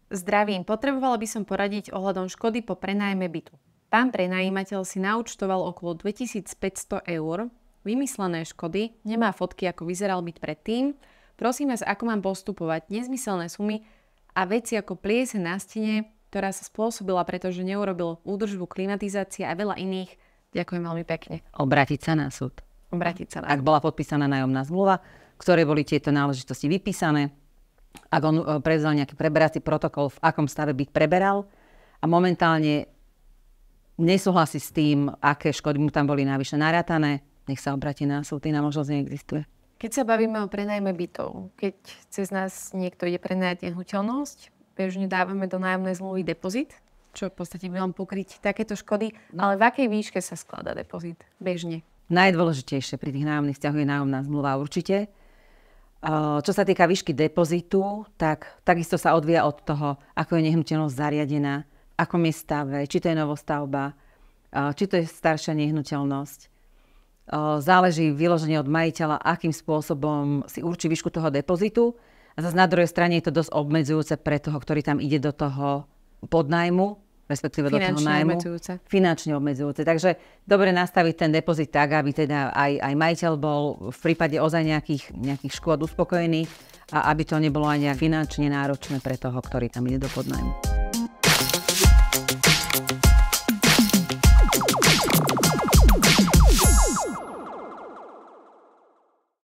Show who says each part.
Speaker 1: Zdravím, potrebovala by som poradiť ohľadom škody po prenájme bytu. Pán prenajímateľ si naúčtoval okolo 2500 eur, vymyslené škody, nemá fotky, ako vyzeral byt predtým. Prosím vás, ako mám postupovať, nezmyselné sumy a veci ako plieseň na stene, ktorá sa spôsobila, pretože neurobil údržbu, klimatizácie a veľa iných. Ďakujem veľmi pekne.
Speaker 2: Obrátiť sa na súd. Ak bola podpísaná nájomná zmluva, ktoré boli tieto náležitosti vypísané, ak on prevzal nejaký preberací protokol, v akom stave byt preberal a momentálne nesúhlasí s tým, aké škody mu tam boli navyše narátané, nech sa obráti na súd, iná možnosť neexistuje.
Speaker 1: Keď sa bavíme o prenajme bytov, keď cez nás niekto ide prenajať nehnuteľnosť, bežne dávame do nájomnej zmluvy depozit, čo v podstate by mám pokryť takéto škody, ale v akej výške sa skladá depozit bežne?
Speaker 2: Najdôležitejšie pri tých nájomných vzťahoch je nájomná zmluva určite. Čo sa týka výšky depozitu, tak takisto sa odvíja od toho, ako je nehnuteľnosť zariadená, akom je stave, či to je novostavba, či to je staršia nehnuteľnosť. Záleží vyloženie od majiteľa, akým spôsobom si určí výšku toho depozitu. A zase na druhej strane je to dosť obmedzujúce pre toho, ktorý tam ide do toho podnájmu, respektíve do toho nájmu. Finančne obmedzujúce. Takže dobre nastaviť ten depozit tak, aby teda aj majiteľ bol v prípade ozaj nejakých škôd uspokojený a aby to nebolo aj nejak finančne náročné pre toho, ktorý tam ide do podnájmu.